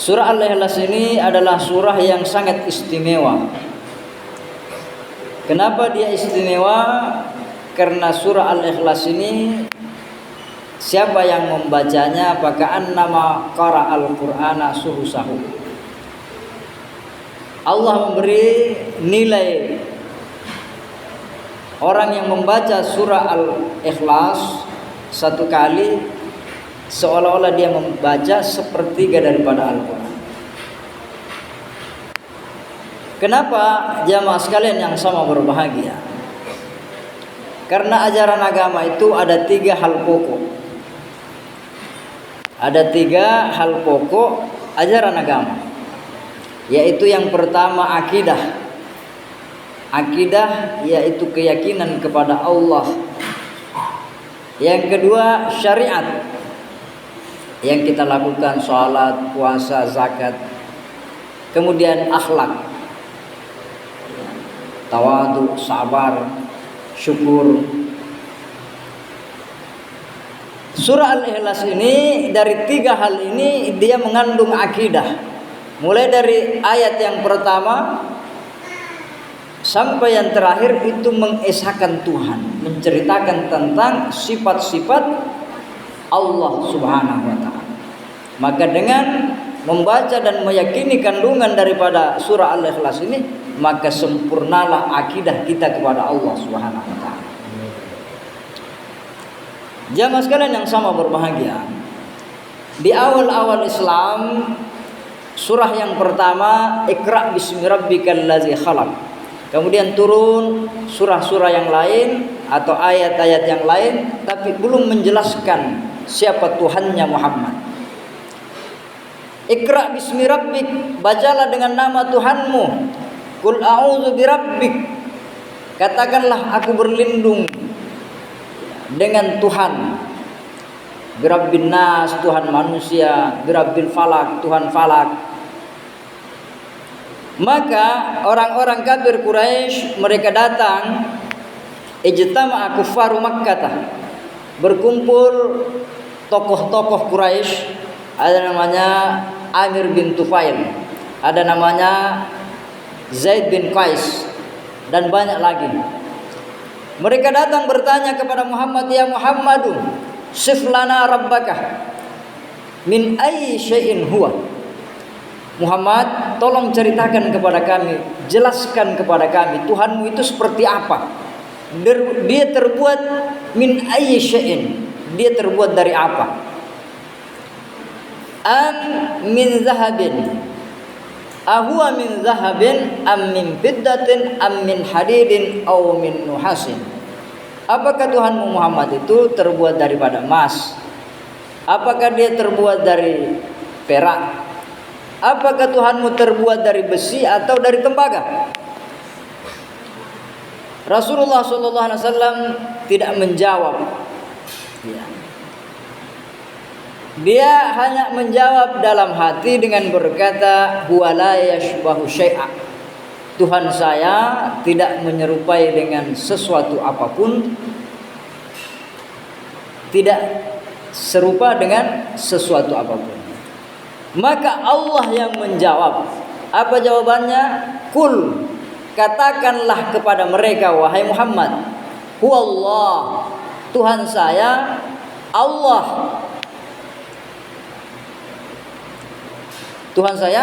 Surah Al-Ikhlas ini adalah surah yang sangat istimewa. Kenapa dia istimewa? Karena surah Al-Ikhlas ini siapa yang membacanya nama qara al-Qur'ana suhusahu. Allah memberi nilai orang yang membaca surah Al-Ikhlas satu kali seolah-olah dia membaca sepertiga daripada Al-Quran. Kenapa jamaah sekalian yang sama berbahagia? Karena ajaran agama itu ada 3 hal pokok. Ada 3 hal pokok ajaran agama. Yaitu yang pertama akidah. Akidah yaitu keyakinan kepada Allah. Yang kedua syariat, yang kita lakukan sholat, puasa, zakat. Kemudian akhlak, tawadu, sabar, syukur. Surah Al-Ikhlas ini dari 3 hal ini dia mengandung akidah. Mulai dari ayat yang pertama sampai yang terakhir itu mengesahkan Tuhan, menceritakan tentang sifat-sifat Allah Subhanahu wa taala. Maka dengan membaca dan meyakini kandungan daripada surah Al-Ikhlas ini, maka sempurnalah akidah kita kepada Allah Subhanahu wa taala. Jamaah sekalian yang sama berbahagia. Di awal-awal Islam, surah yang pertama Iqra bismi rabbikal ladzi khalaq. Kemudian turun surah-surah yang lain atau ayat-ayat yang lain, tapi belum menjelaskan siapa Tuhannya Muhammad. Iqra bismi rabbik, bacalah dengan nama Tuhanmu. Qul a'udzu birabbik, katakanlah aku berlindung dengan Tuhan. Birabbin nas, Tuhan manusia. Birabbil falak, Tuhan falak. Maka orang-orang kafir Quraisy mereka datang, ijtama'a kuffaru Makkah, berkumpul tokoh-tokoh Quraisy. Ada namanya Amir bin Tufail, ada namanya Zaid bin Qais, dan banyak lagi. Mereka datang bertanya kepada Muhammad, ya Muhammadu, sif lana rabbaka min ayyi syai'in huwa. Muhammad, tolong ceritakan kepada kami, jelaskan kepada kami Tuhanmu itu seperti apa. Dia terbuat min ayyi syai'in, dia terbuat dari apa? Am min zahabin, ahuwa min zahabin am min fiddatin am min hadidin aw min nuhasin. Apakah Tuhanmu Muhammad itu terbuat daripada emas? Apakah dia terbuat dari perak? Apakah Tuhanmu terbuat dari besi atau dari tembaga? Rasulullah SAW tidak menjawab. Dia hanya menjawab dalam hati dengan berkata, huwa la yashbahu syai'a. Tuhan saya tidak menyerupai dengan sesuatu apapun, tidak serupa dengan sesuatu apapun. Maka Allah yang menjawab. Apa jawabannya? Kul, katakanlah kepada mereka wahai Muhammad, huwallah, Tuhan saya Allah. Tuhan saya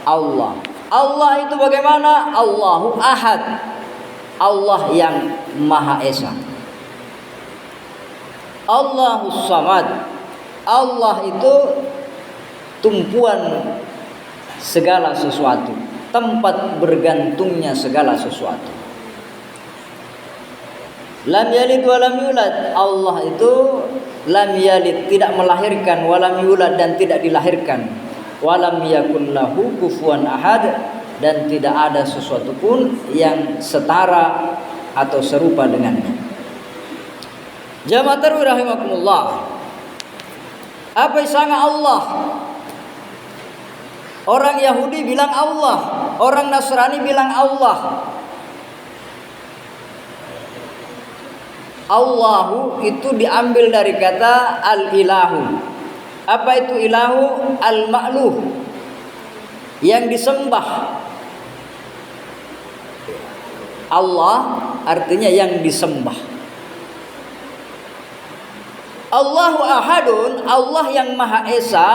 Allah. Allah itu bagaimana? Allahu Ahad, Allah yang Maha Esa. Allahus Samad, Allah itu tumpuan segala sesuatu, tempat bergantungnya segala sesuatu. Lam yalid wa lam yulad, Allah itu lam yalid, tidak melahirkan, wa lam yulad, dan tidak dilahirkan, wa lam yakun lahu kufuwan ahad, dan tidak ada sesuatu pun yang setara atau serupa dengannya. Jamaah tarawih rahimakumullah. Apa isanga Allah? Orang Yahudi bilang Allah, orang Nasrani bilang Allah. Allahu itu diambil dari kata al-ilahu. Apa itu ilahu? Al-ma'luh, yang disembah. Allah artinya yang disembah. Allahu ahadun, Allah yang Maha Esa.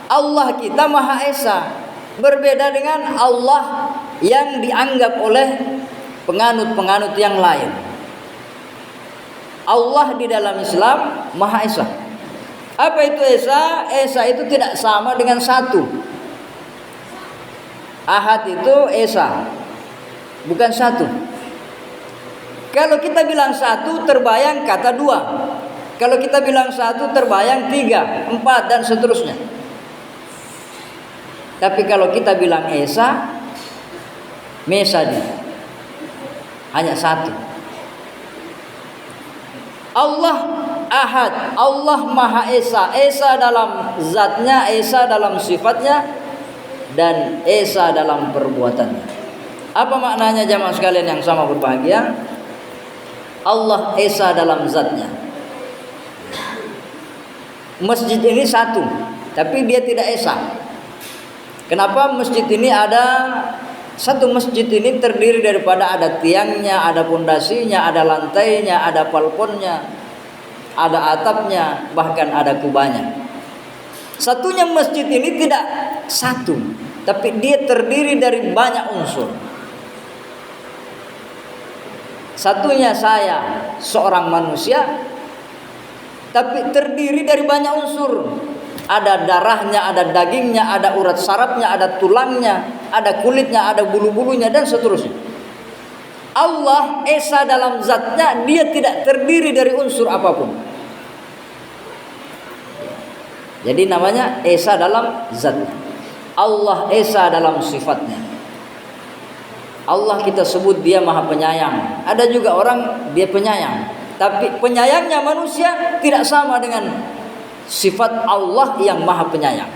Allah kita Maha Esa. Berbeda dengan Allah yang dianggap oleh penganut-penganut yang lain. Allah di dalam Islam Maha Esa. Apa itu Esa? Esa itu tidak sama dengan satu. Ahad itu Esa, bukan satu. Kalau kita bilang satu, terbayang kata dua. Kalau kita bilang satu, terbayang tiga, empat, dan seterusnya. Tapi kalau kita bilang Esa, Mesa dia, hanya satu. Allah Ahad, Allah Maha Esa. Esa dalam zatnya, Esa dalam sifatnya, dan Esa dalam perbuatannya. Apa maknanya jamaah sekalian yang sama berbahagia? Allah Esa dalam zatnya. Masjid ini satu, tapi dia tidak Esa. Kenapa masjid ini ada satu? Masjid ini terdiri daripada ada tiangnya, ada pondasinya, ada lantainya, ada balkonnya, ada atapnya, bahkan ada kubahnya. Satunya masjid ini tidak satu, tapi dia terdiri dari banyak unsur. Satunya saya, seorang manusia, tapi terdiri dari banyak unsur. Ada darahnya, ada dagingnya, ada urat sarafnya, ada tulangnya, ada kulitnya, ada bulu-bulunya, dan seterusnya. Allah Esa dalam zatnya, dia tidak terdiri dari unsur apapun. Jadi namanya Esa dalam zatnya. Allah Esa dalam sifatnya. Allah kita sebut dia Maha Penyayang. Ada juga orang dia penyayang, tapi penyayangnya manusia tidak sama dengan sifat Allah yang Maha Penyayang.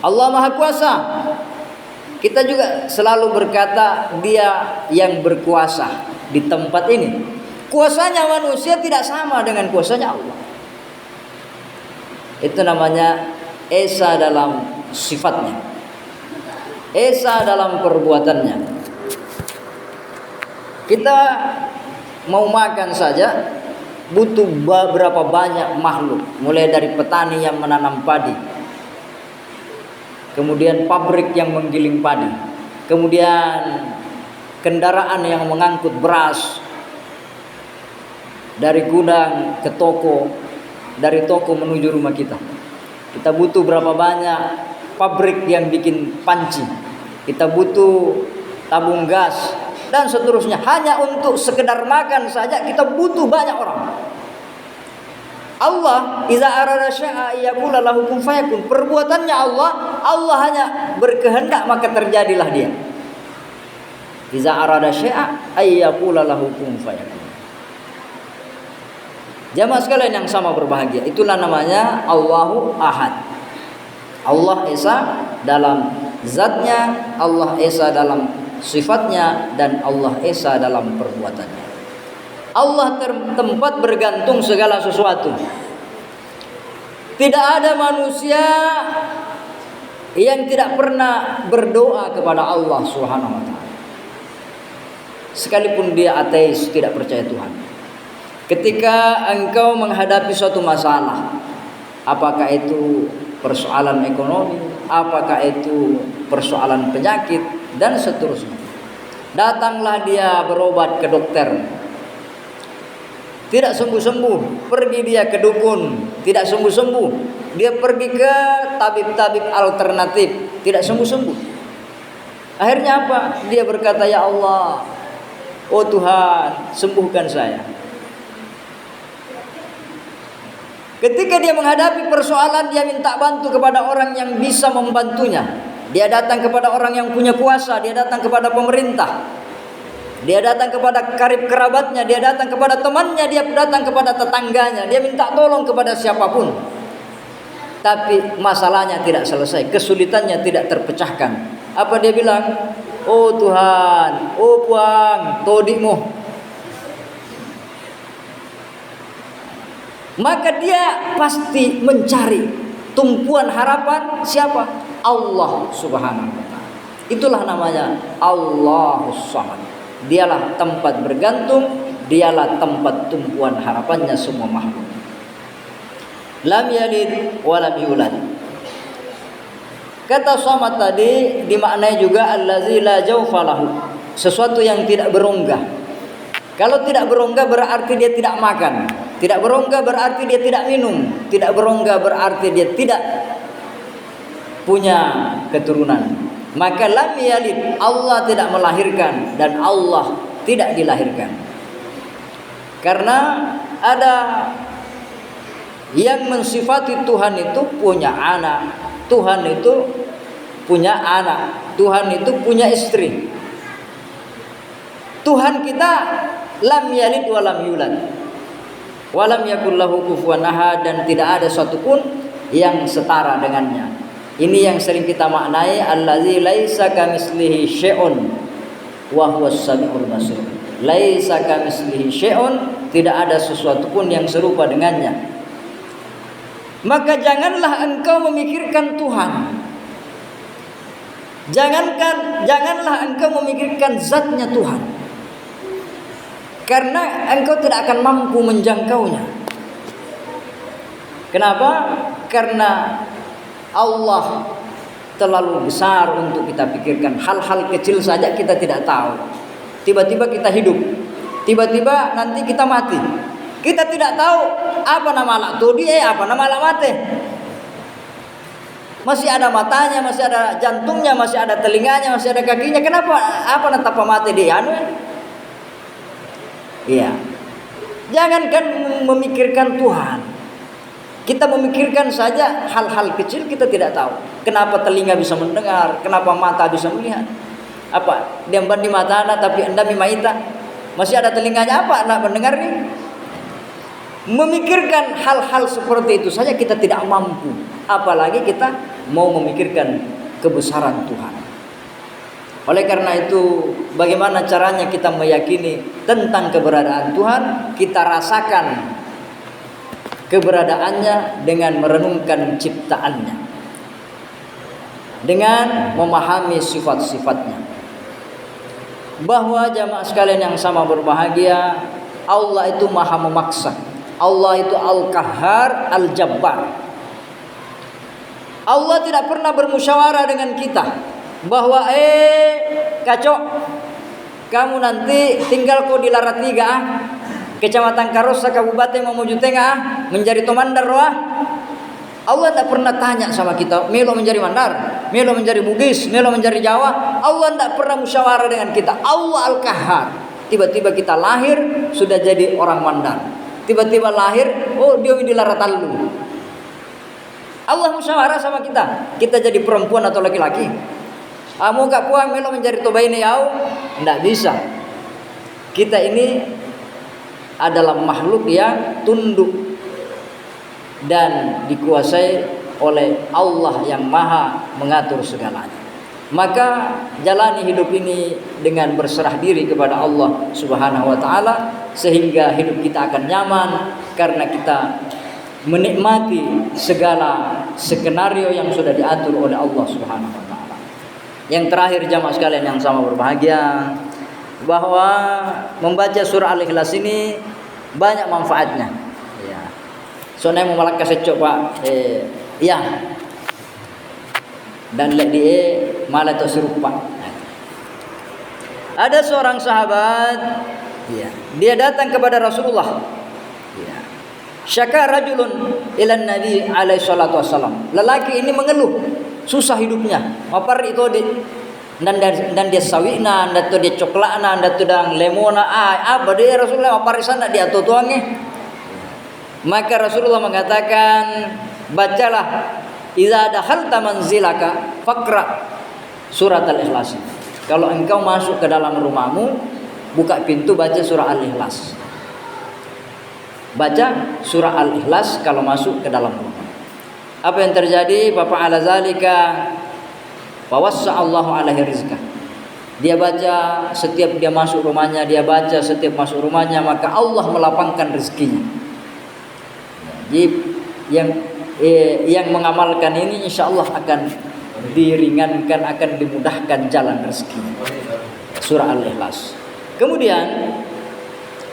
Allah Maha Kuasa. Kita juga selalu berkata dia yang berkuasa di tempat ini. Kuasanya manusia tidak sama dengan kuasanya Allah. Itu namanya Esa dalam sifatnya, Esa dalam perbuatannya. Kita mau makan saja butuh berapa banyak makhluk, mulai dari petani yang menanam padi, kemudian pabrik yang menggiling padi, kemudian kendaraan yang mengangkut beras dari gudang ke toko, dari toko menuju rumah kita. Kita butuh berapa banyak pabrik yang bikin panci, kita butuh tabung gas, dan seterusnya. Hanya untuk sekedar makan saja kita butuh banyak orang. Allah iza arada syai'a yaqulu lahu kun fayakun. Perbuatannya Allah hanya berkehendak maka terjadilah dia. Iza arada syai'a yaqulu lahu kun fayakun. Jamaah sekalian yang sama berbahagia, itulah namanya Allahu Ahad. Allah Esa dalam zatnya, Allah Esa dalam sifatnya, dan Allah Esa dalam perbuatannya. Allah tempat bergantung segala sesuatu. Tidak ada manusia yang tidak pernah berdoa kepada Allah Subhanahu wa taala. Sekalipun dia ateis, tidak percaya Tuhan. Ketika engkau menghadapi suatu masalah, apakah itu persoalan ekonomi, apakah itu persoalan penyakit, dan seterusnya, datanglah dia berobat ke dokter, tidak sembuh-sembuh, pergi dia ke dukun, tidak sembuh-sembuh, dia pergi ke tabib-tabib alternatif, tidak sembuh-sembuh. Akhirnya apa? Dia berkata, ya Allah, oh Tuhan, sembuhkan saya. Ketika dia menghadapi persoalan, dia minta bantu kepada orang yang bisa membantunya. Dia datang kepada orang yang punya kuasa, dia datang kepada pemerintah, dia datang kepada karib kerabatnya, dia datang kepada temannya, dia datang kepada tetangganya, dia minta tolong kepada siapapun. Tapi masalahnya tidak selesai, kesulitannya tidak terpecahkan. Apa dia bilang? Oh Tuhan, oh Puang, todikmu. Maka dia pasti mencari tumpuan harapan siapa? Allah Subhanahu wa taala. Itulah namanya Allahus Samad. Dialah tempat bergantung, dialah tempat tumpuan harapannya semua makhluk. Lam yalid wa lam yulad. Kata samad tadi dimaknai juga allazi la jawfa lahu, sesuatu yang tidak berongga. Kalau tidak berongga berarti dia tidak makan, tidak berongga berarti dia tidak minum, tidak berongga berarti dia tidak punya keturunan. Maka lam yalid, Allah tidak melahirkan dan Allah tidak dilahirkan. Karena ada yang mensifati Tuhan itu punya anak, Tuhan itu punya anak, Tuhan itu punya istri. Tuhan kita lam yalid wa lam yulad wa lam yakul lahu kufuwan ahad, dan tidak ada satupun yang setara dengannya. Ini yang sering kita maknai allazi laisa kamitslihi syai'un wa huwas samiul basir. Laisa kamitslihi syai'un, tidak ada sesuatu pun yang serupa dengannya. Maka janganlah engkau memikirkan Tuhan. Janganlah engkau memikirkan zatnya Tuhan. Karena engkau tidak akan mampu menjangkaunya. Kenapa? Karena Allah terlalu besar untuk kita pikirkan. Hal-hal kecil saja kita tidak tahu. Tiba-tiba kita hidup, tiba-tiba nanti kita mati. Kita tidak tahu apa nama anak todi, apa nama anak mati. Masih ada matanya, masih ada jantungnya, masih ada telinganya, masih ada kakinya. Kenapa? Apa natapa mati dia? Iya. Jangankan memikirkan Tuhan. Kita memikirkan saja hal-hal kecil kita tidak tahu. Kenapa telinga bisa mendengar? Kenapa mata bisa melihat? Apa? Dia di mata anak tapi anda mimaita. Masih ada telinganya apa? Anak mendengar nih. Memikirkan hal-hal seperti itu saja kita tidak mampu, apalagi kita mau memikirkan kebesaran Tuhan. Oleh karena itu, bagaimana caranya kita meyakini tentang keberadaan Tuhan? Kita rasakan keberadaannya dengan merenungkan ciptaannya, dengan memahami sifat-sifatnya. Bahwa jamaah sekalian yang sama berbahagia, Allah itu maha memaksa. Allah itu Al-Qahhar, Al-Jabbar. Allah tidak pernah bermusyawarah dengan kita bahwa kacok, kamu nanti tinggal kau di Laratiga, Kecamatan Karosa, Kabupaten Mamuju Tengah, menjadi tomandar wah. Allah tidak pernah tanya sama kita, melo menjadi mandar, melo menjadi Bugis, melo menjadi Jawa. Allah tidak pernah musyawarah dengan kita. Allah Al-Qahhar. Tiba-tiba kita lahir sudah jadi orang mandar. Tiba-tiba lahir, dia di Laratalu. Allah musyawarah sama kita. Kita jadi perempuan atau laki-laki. Mau gak puang melo menjadi tobaine yau? Tidak bisa. Kita ini adalah makhluk yang tunduk dan dikuasai oleh Allah yang maha mengatur segalanya. Maka jalani hidup ini dengan berserah diri kepada Allah Subhanahu wa taala, sehingga hidup kita akan nyaman karena kita menikmati segala skenario yang sudah diatur oleh Allah Subhanahu wa taala. Yang terakhir jamaah sekalian yang sama berbahagia, bahwa membaca surah Al-Ikhlas ini banyak manfaatnya. Ya. Soalnya mau malak kasih coba ya. Dan lihat dia malah tu serupa. Ada seorang sahabat, dia datang kepada Rasulullah. Syaka rajulun ila Nabi alaihi salatu wasallam. Lelaki ini mengeluh, susah hidupnya. Mapar itu dan dia sawina, dan dia coklana, dan dang lemona, apa dia Rasulullah mapar sana dia tuangnya. Maka Rasulullah mengatakan, bacalah idza dakhalta manzilaka faqra surat Al-Ikhlas. Kalau engkau masuk ke dalam rumahmu, buka pintu baca surah Al-Ikhlas. Baca surah Al-Ikhlas kalau masuk ke dalam rumah. Apa yang terjadi? Bapak ala zalika fawassa Allahu alaihi rizqah. Dia baca setiap dia masuk rumahnya, dia baca setiap masuk rumahnya, maka Allah melapangkan rezekinya. Jadi yang mengamalkan ini insya Allah akan diringankan, akan dimudahkan jalan rezeki. Surah Al-Ikhlas. Kemudian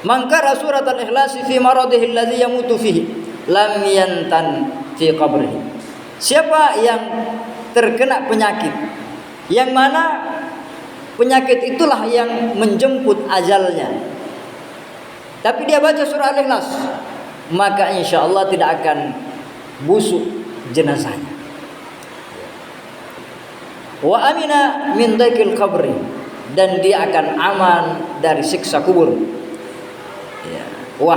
mangkara surat Al-Ikhlas fi maradihi alladhi yamutu fihi lam yantan fi qabrihi. Siapa yang terkena penyakit yang mana penyakit itulah yang menjemput ajalnya, tapi dia baca surah Al-Ikhlas, maka insya Allah tidak akan busuk jenazahnya. Wa amina min daikil qabri, dan dia akan aman dari siksa kubur. Ya. Wa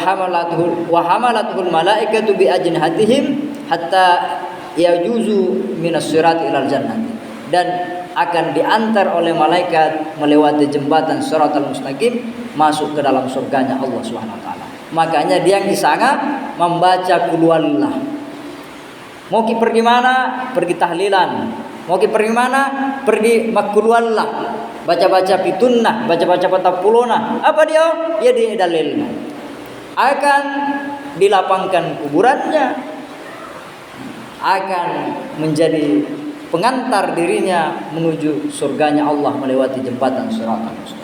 hamalatul malaikatu bi ajnihatihim hatta yajuzu minas sirat ilal jannati, dan akan diantar oleh malaikat melewati jembatan Shiratal Mustaqim masuk ke dalam surganya Allah Subhanahu wa taala. Makanya dia yang di sana membaca qul huwallah. Mau pergi mana? Pergi tahlilan. Mau pergi mana? Pergi qul huwallah. Baca-baca pitunnah, baca-baca patapulona. Apa dia? Ya di dalilnya. Akan dilapangkan kuburannya, akan menjadi pengantar dirinya menuju surganya Allah melewati jembatan Shiratal Mustaqim.